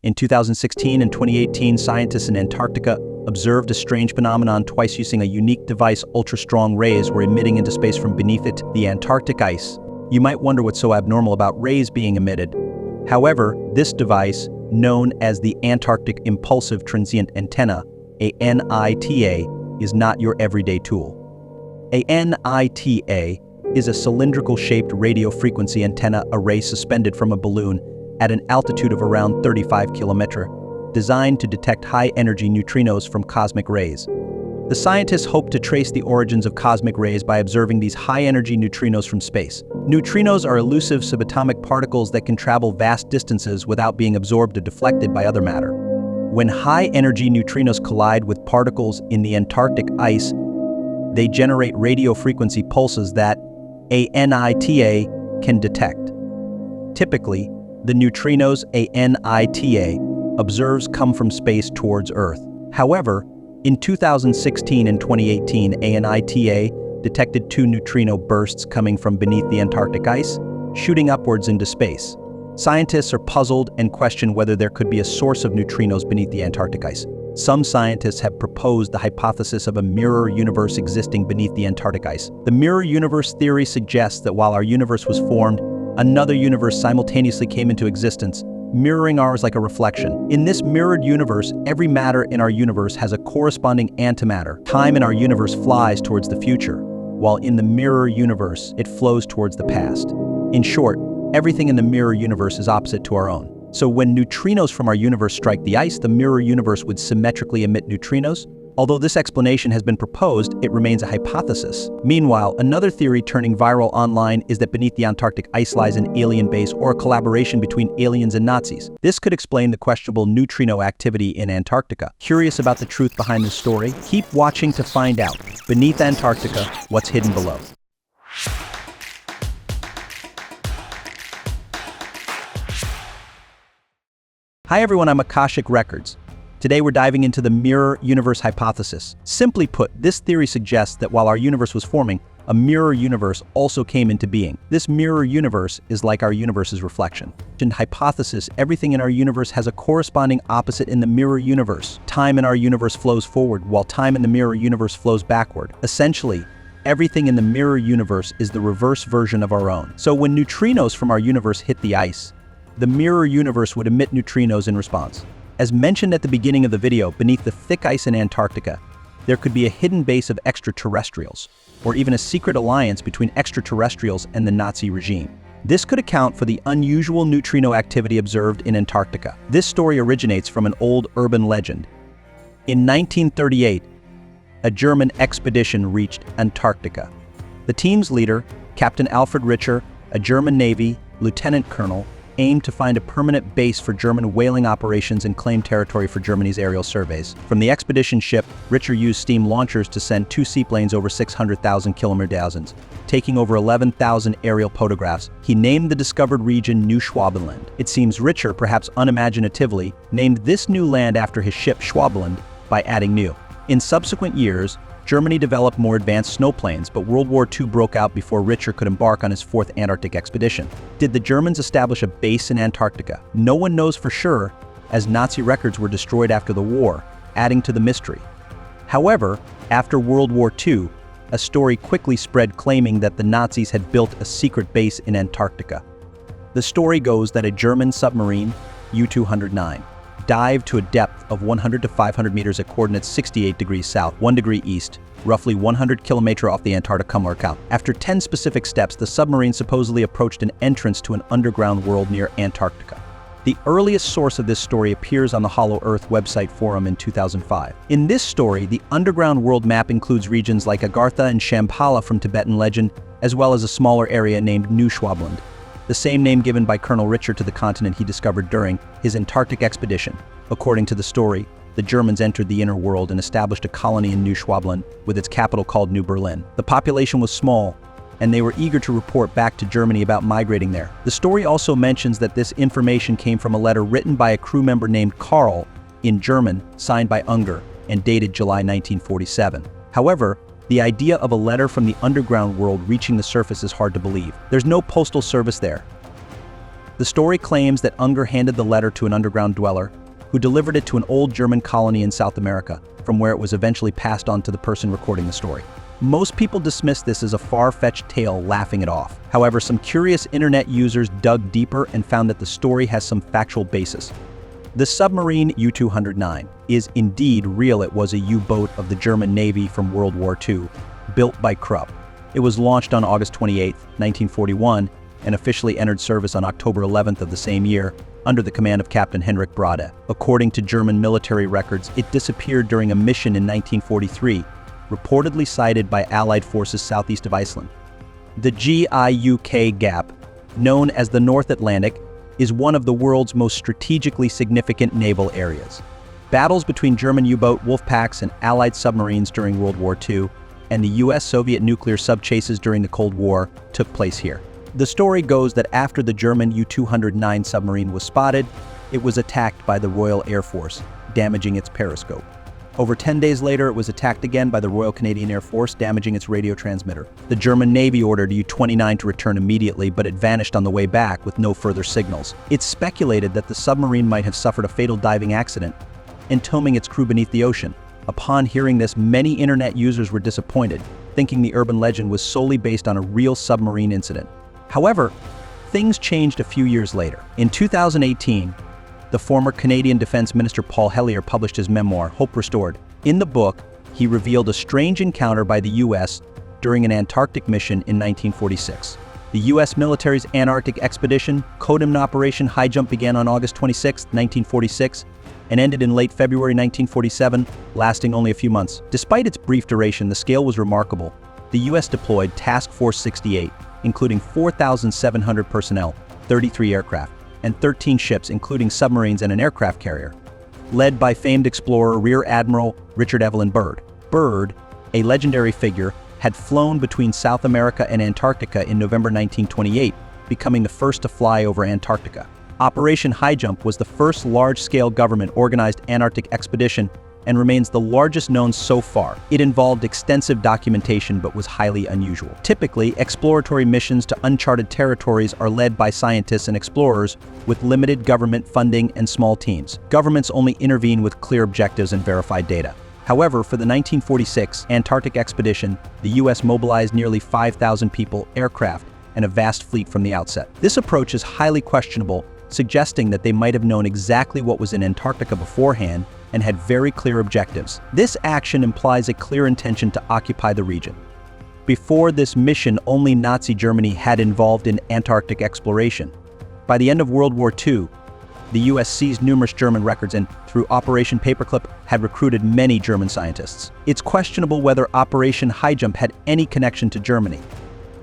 In 2016 and 2018, scientists in Antarctica observed a strange phenomenon twice using a unique device. Ultra-strong rays were emitting into space from beneath it, the Antarctic ice. You might wonder what's so abnormal about rays being emitted. However, this device, known as the Antarctic Impulsive Transient Antenna, ANITA, is not your everyday tool. ANITA is a cylindrical-shaped radio frequency antenna array suspended from a balloon at an altitude of around 35 kilometers, designed to detect high-energy neutrinos from cosmic rays. The scientists hope to trace the origins of cosmic rays by observing these high-energy neutrinos from space. Neutrinos are elusive subatomic particles that can travel vast distances without being absorbed or deflected by other matter. When high-energy neutrinos collide with particles in the Antarctic ice, they generate radio frequency pulses that ANITA can detect. Typically, the neutrinos ANITA observes come from space towards Earth. However, in 2016 and 2018, ANITA detected 2 neutrino bursts coming from beneath the Antarctic ice, shooting upwards into space. Scientists are puzzled and question whether there could be a source of neutrinos beneath the Antarctic ice. Some scientists have proposed the hypothesis of a mirror universe existing beneath the Antarctic ice. The mirror universe theory suggests that while our universe was formed, another universe simultaneously came into existence, mirroring ours like a reflection. In this mirrored universe, every matter in our universe has a corresponding antimatter. Time in our universe flies towards the future, while in the mirror universe, it flows towards the past. In short, everything in the mirror universe is opposite to our own. So when neutrinos from our universe strike the ice, the mirror universe would symmetrically emit neutrinos. Although this explanation has been proposed, it remains a hypothesis. Meanwhile, another theory turning viral online is that beneath the Antarctic ice lies an alien base or a collaboration between aliens and Nazis. This could explain the questionable neutrino activity in Antarctica. Curious about the truth behind this story? Keep watching to find out. Beneath Antarctica, what's hidden below? Hi everyone, I'm Akashic Records. Today we're diving into the mirror universe hypothesis. Simply put, this theory suggests that while our universe was forming, a mirror universe also came into being. This mirror universe is like our universe's reflection. In hypothesis, everything in our universe has a corresponding opposite in the mirror universe. Time in our universe flows forward, while time in the mirror universe flows backward. Essentially, everything in the mirror universe is the reverse version of our own. So when neutrinos from our universe hit the ice, the mirror universe would emit neutrinos in response. As mentioned at the beginning of the video, beneath the thick ice in Antarctica, there could be a hidden base of extraterrestrials, or even a secret alliance between extraterrestrials and the Nazi regime. This could account for the unusual neutrino activity observed in Antarctica. This story originates from an old urban legend. In 1938, a German expedition reached Antarctica. The team's leader, Captain Alfred Richer, a German Navy lieutenant colonel, aimed to find a permanent base for German whaling operations and claim territory for Germany's aerial surveys. From the expedition ship, Richer used steam launchers to send 2 seaplanes over 600,000 kilometers, taking over 11,000 aerial photographs. He named the discovered region New Schwabenland. It seems Richer, perhaps unimaginatively, named this new land after his ship Schwabenland by adding new. In subsequent years, Germany developed more advanced snowplanes, but World War II broke out before Richer could embark on his 4th Antarctic expedition. Did the Germans establish a base in Antarctica? No one knows for sure, as Nazi records were destroyed after the war, adding to the mystery. However, after World War II, a story quickly spread claiming that the Nazis had built a secret base in Antarctica. The story goes that a German submarine, U-209, dived to a depth of 100 to 500 meters at coordinates 68 degrees south, 1 degree east, roughly 100 kilometers off the Antarctic Account. After 10 specific steps, the submarine supposedly approached an entrance to an underground world near Antarctica. The earliest source of this story appears on the Hollow Earth website forum in 2005. In this story, the underground world map includes regions like Agartha and Shambhala from Tibetan legend, as well as a smaller area named New Schwabenland, the same name given by Colonel Richer to the continent he discovered during his Antarctic expedition. According to the story, the Germans entered the inner world and established a colony in New Schwabenland, with its capital called New Berlin. The population was small, and they were eager to report back to Germany about migrating there. The story also mentions that this information came from a letter written by a crew member named Karl in German, signed by Unger, and dated July 1947. However, the idea of a letter from the underground world reaching the surface is hard to believe. There's no postal service there. The story claims that Unger handed the letter to an underground dweller, who delivered it to an old German colony in South America, from where it was eventually passed on to the person recording the story. Most people dismiss this as a far-fetched tale, laughing it off. However, some curious internet users dug deeper and found that the story has some factual basis. The submarine U-209 is indeed real. It was a U-boat of the German Navy from World War II, built by Krupp. It was launched on August 28, 1941, and officially entered service on October 11th of the same year, under the command of Captain Henrik Brade. According to German military records, it disappeared during a mission in 1943, reportedly sighted by Allied forces southeast of Iceland. The GIUK Gap, known as the North Atlantic, is one of the world's most strategically significant naval areas. Battles between German U-boat wolf packs and Allied submarines during World War II and the US-Soviet nuclear subchases during the Cold War took place here. The story goes that after the German U-209 submarine was spotted, it was attacked by the Royal Air Force, damaging its periscope. Over 10 days later, it was attacked again by the Royal Canadian Air Force, damaging its radio transmitter. The German Navy ordered U-29 to return immediately, but it vanished on the way back with no further signals. It's speculated that the submarine might have suffered a fatal diving accident, entombing its crew beneath the ocean. Upon hearing this, many internet users were disappointed, thinking the urban legend was solely based on a real submarine incident. However, things changed a few years later. In 2018, the former Canadian Defense Minister Paul Hellyer published his memoir, Hope Restored. In the book, he revealed a strange encounter by the U.S. during an Antarctic mission in 1946. The U.S. military's Antarctic expedition, codenamed Operation High Jump, began on August 26, 1946, and ended in late February 1947, lasting only a few months. Despite its brief duration, the scale was remarkable. The U.S. deployed Task Force 68, including 4,700 personnel, 33 aircraft, and 13 ships, including submarines and an aircraft carrier, led by famed explorer Rear Admiral Richard Evelyn Byrd. Byrd, a legendary figure, had flown between South America and Antarctica in November 1928, becoming the first to fly over Antarctica. Operation High Jump was the first large-scale government-organized Antarctic expedition and remains the largest known so far. It involved extensive documentation but was highly unusual. Typically, exploratory missions to uncharted territories are led by scientists and explorers with limited government funding and small teams. Governments only intervene with clear objectives and verified data. However, for the 1946 Antarctic expedition, the U.S. mobilized nearly 5,000 people, aircraft, and a vast fleet from the outset. This approach is highly questionable, suggesting that they might have known exactly what was in Antarctica beforehand and had very clear objectives. This action implies a clear intention to occupy the region. Before this mission, only Nazi Germany had involved in Antarctic exploration. By the end of World War II, the US seized numerous German records and, through Operation Paperclip, had recruited many German scientists. It's questionable whether Operation High Jump had any connection to Germany.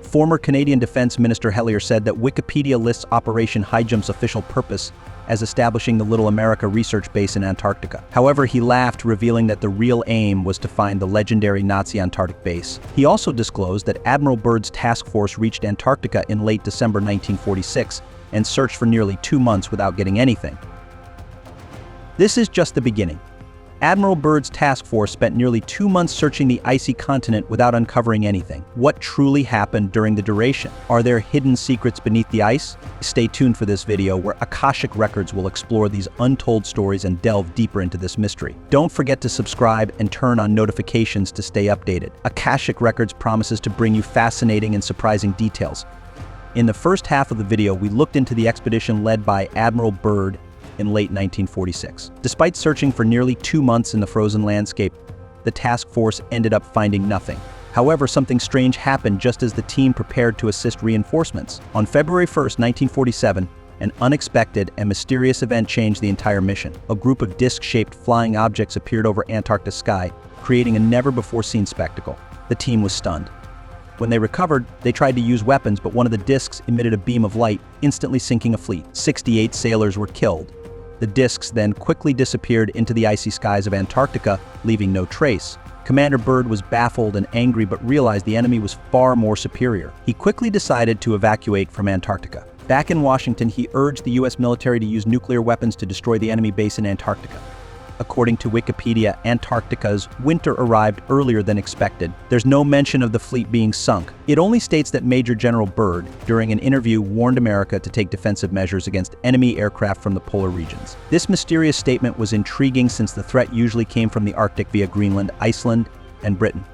Former Canadian Defense Minister Hellyer said that Wikipedia lists Operation High Jump's official purpose as establishing the Little America research base in Antarctica. However, he laughed, revealing that the real aim was to find the legendary Nazi Antarctic base. He also disclosed that Admiral Byrd's task force reached Antarctica in late December 1946 and searched for nearly 2 months without getting anything. This is just the beginning. Admiral Byrd's task force spent nearly 2 months searching the icy continent without uncovering anything. What truly happened during the duration? Are there hidden secrets beneath the ice? Stay tuned for this video where Akashic Records will explore these untold stories and delve deeper into this mystery. Don't forget to subscribe and turn on notifications to stay updated. Akashic Records promises to bring you fascinating and surprising details. In the first half of the video, we looked into the expedition led by Admiral Byrd in late 1946. Despite searching for nearly 2 months in the frozen landscape, the task force ended up finding nothing. However, something strange happened just as the team prepared to assist reinforcements. On February 1st, 1947, an unexpected and mysterious event changed the entire mission. A group of disc-shaped flying objects appeared over Antarctica's sky, creating a never-before-seen spectacle. The team was stunned. When they recovered, they tried to use weapons, but one of the discs emitted a beam of light, instantly sinking a fleet. 68 sailors were killed. The discs then quickly disappeared into the icy skies of Antarctica, leaving no trace. Commander Byrd was baffled and angry but realized the enemy was far more superior. He quickly decided to evacuate from Antarctica. Back in Washington, he urged the U.S. military to use nuclear weapons to destroy the enemy base in Antarctica. According to Wikipedia, Antarctica's winter arrived earlier than expected. There's no mention of the fleet being sunk. It only states that Major General Byrd, during an interview, warned America to take defensive measures against enemy aircraft from the polar regions. This mysterious statement was intriguing since the threat usually came from the Arctic via Greenland, Iceland, and Britain.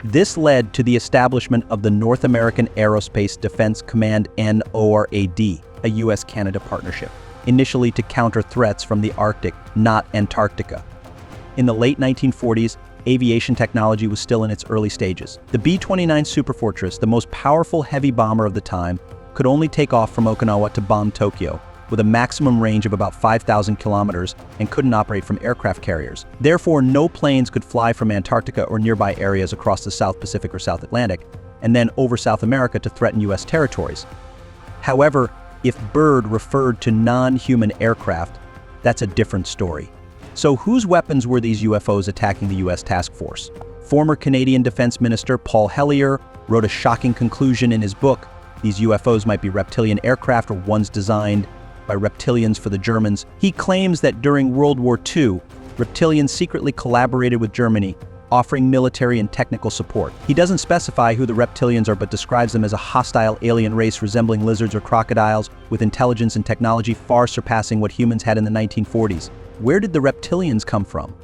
This led to the establishment of the North American Aerospace Defense Command NORAD, a US-Canada partnership, initially to counter threats from the Arctic, not Antarctica. In the late 1940s, aviation technology was still in its early stages. The B-29 Superfortress, the most powerful heavy bomber of the time, could only take off from Okinawa to bomb Tokyo, with a maximum range of about 5,000 kilometers and couldn't operate from aircraft carriers. Therefore, no planes could fly from Antarctica or nearby areas across the South Pacific or South Atlantic, and then over South America to threaten US territories. However, if Byrd referred to non-human aircraft, that's a different story. So whose weapons were these UFOs attacking the US task force? Former Canadian Defense Minister Paul Hellyer wrote a shocking conclusion in his book. These UFOs might be reptilian aircraft or ones designed by reptilians for the Germans. He claims that during World War II, reptilians secretly collaborated with Germany, offering military and technical support. He doesn't specify who the reptilians are, but describes them as a hostile alien race resembling lizards or crocodiles, with intelligence and technology far surpassing what humans had in the 1940s. Where did the reptilians come from?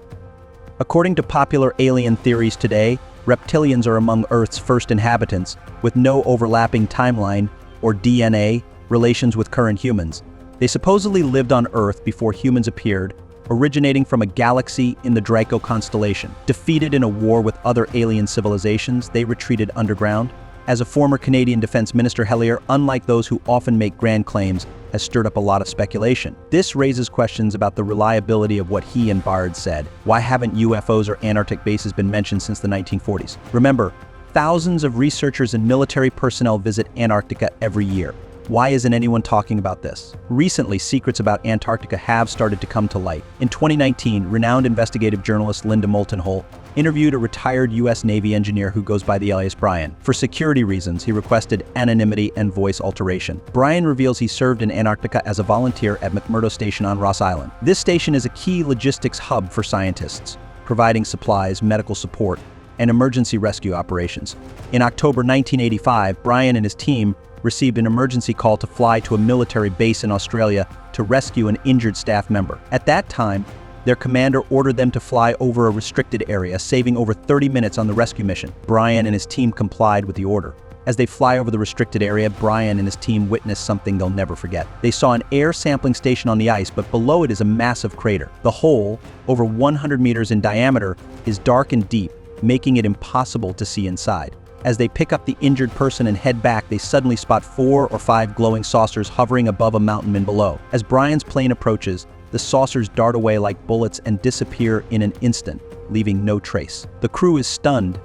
According to popular alien theories today, reptilians are among Earth's first inhabitants, with no overlapping timeline or DNA relations with current humans. They supposedly lived on Earth before humans appeared, originating from a galaxy in the Draco constellation. Defeated in a war with other alien civilizations, they retreated underground. As a former Canadian Defense Minister, Hellyer, unlike those who often make grand claims, has stirred up a lot of speculation. This raises questions about the reliability of what he and Byrd said. Why haven't UFOs or Antarctic bases been mentioned since the 1940s? Remember, thousands of researchers and military personnel visit Antarctica every year. Why isn't anyone talking about this? Recently, secrets about Antarctica have started to come to light. In 2019, renowned investigative journalist Linda Moulton Holt interviewed a retired U.S. Navy engineer who goes by the alias Brian. For security reasons, he requested anonymity and voice alteration. Brian reveals he served in Antarctica as a volunteer at McMurdo Station on Ross Island. This station is a key logistics hub for scientists, providing supplies, medical support, and emergency rescue operations. In October 1985, Brian and his team received an emergency call to fly to a military base in Australia to rescue an injured staff member. At that time, their commander ordered them to fly over a restricted area, saving over 30 minutes on the rescue mission. Brian and his team complied with the order. As they fly over the restricted area, Brian and his team witnessed something they'll never forget. They saw an air sampling station on the ice, but below it is a massive crater. The hole, over 100 meters in diameter, is dark and deep, making it impossible to see inside. As they pick up the injured person and head back, they suddenly spot 4 or 5 glowing saucers hovering above a mountain below. As Brian's plane approaches, the saucers dart away like bullets and disappear in an instant, leaving no trace. The crew is stunned,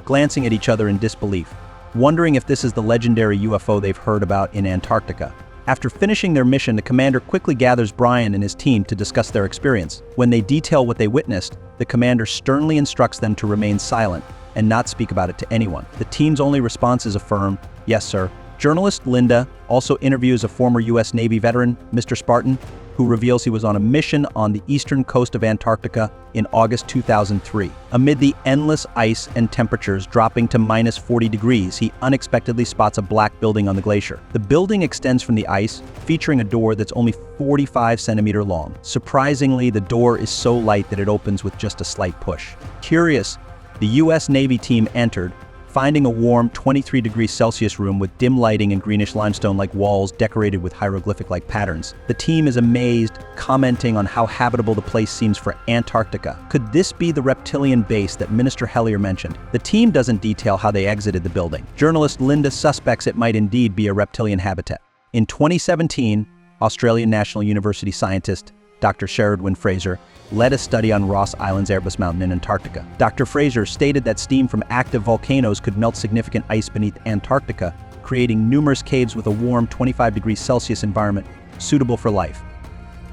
glancing at each other in disbelief, wondering if this is the legendary UFO they've heard about in Antarctica. After finishing their mission, the commander quickly gathers Brian and his team to discuss their experience. When they detail what they witnessed, the commander sternly instructs them to remain silent and not speak about it to anyone. The team's only response is a firm, "Yes, sir." Journalist Linda also interviews a former U.S. Navy veteran, Mr. Spartan, who reveals he was on a mission on the eastern coast of Antarctica in August 2003. Amid the endless ice and temperatures dropping to minus 40 degrees, he unexpectedly spots a black building on the glacier. The building extends from the ice, featuring a door that's only 45 centimeters long. Surprisingly, the door is so light that it opens with just a slight push. Curious, the U.S. Navy team entered, finding a warm 23 degrees Celsius room with dim lighting and greenish limestone-like walls decorated with hieroglyphic-like patterns. The team is amazed, commenting on how habitable the place seems for Antarctica. Could this be the reptilian base that Minister Hellyer mentioned? The team doesn't detail how they exited the building. Journalist Linda suspects it might indeed be a reptilian habitat. In 2017, Australian National University scientist Dr. Sheridan Fraser led a study on Ross Island's Airbus Mountain in Antarctica. Dr. Fraser stated that steam from active volcanoes could melt significant ice beneath Antarctica, creating numerous caves with a warm 25 degrees Celsius environment suitable for life.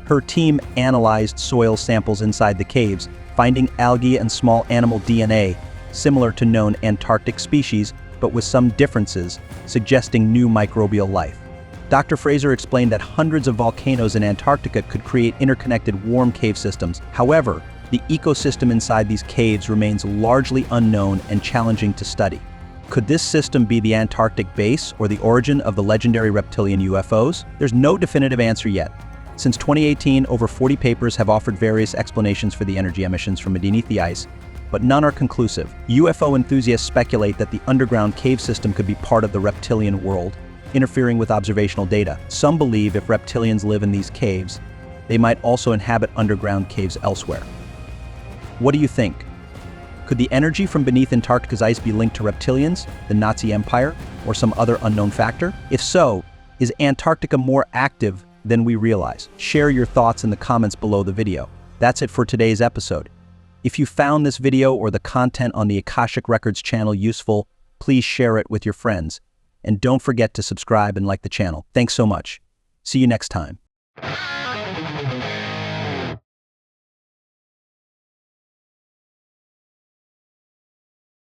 Her team analyzed soil samples inside the caves, finding algae and small animal DNA similar to known Antarctic species, but with some differences, suggesting new microbial life. Dr. Fraser explained that hundreds of volcanoes in Antarctica could create interconnected warm cave systems. However, the ecosystem inside these caves remains largely unknown and challenging to study. Could this system be the Antarctic base or the origin of the legendary reptilian UFOs? There's no definitive answer yet. Since 2018, over 40 papers have offered various explanations for the energy emissions from beneath the ice, but none are conclusive. UFO enthusiasts speculate that the underground cave system could be part of the reptilian world, interfering with observational data. Some believe if reptilians live in these caves, they might also inhabit underground caves elsewhere. What do you think? Could the energy from beneath Antarctica's ice be linked to reptilians, the Nazi Empire, or some other unknown factor? If so, is Antarctica more active than we realize? Share your thoughts in the comments below the video. That's it for today's episode. If you found this video or the content on the Akashic Records channel useful, please share it with your friends. And don't forget to subscribe and like the channel. Thanks so much. See you next time.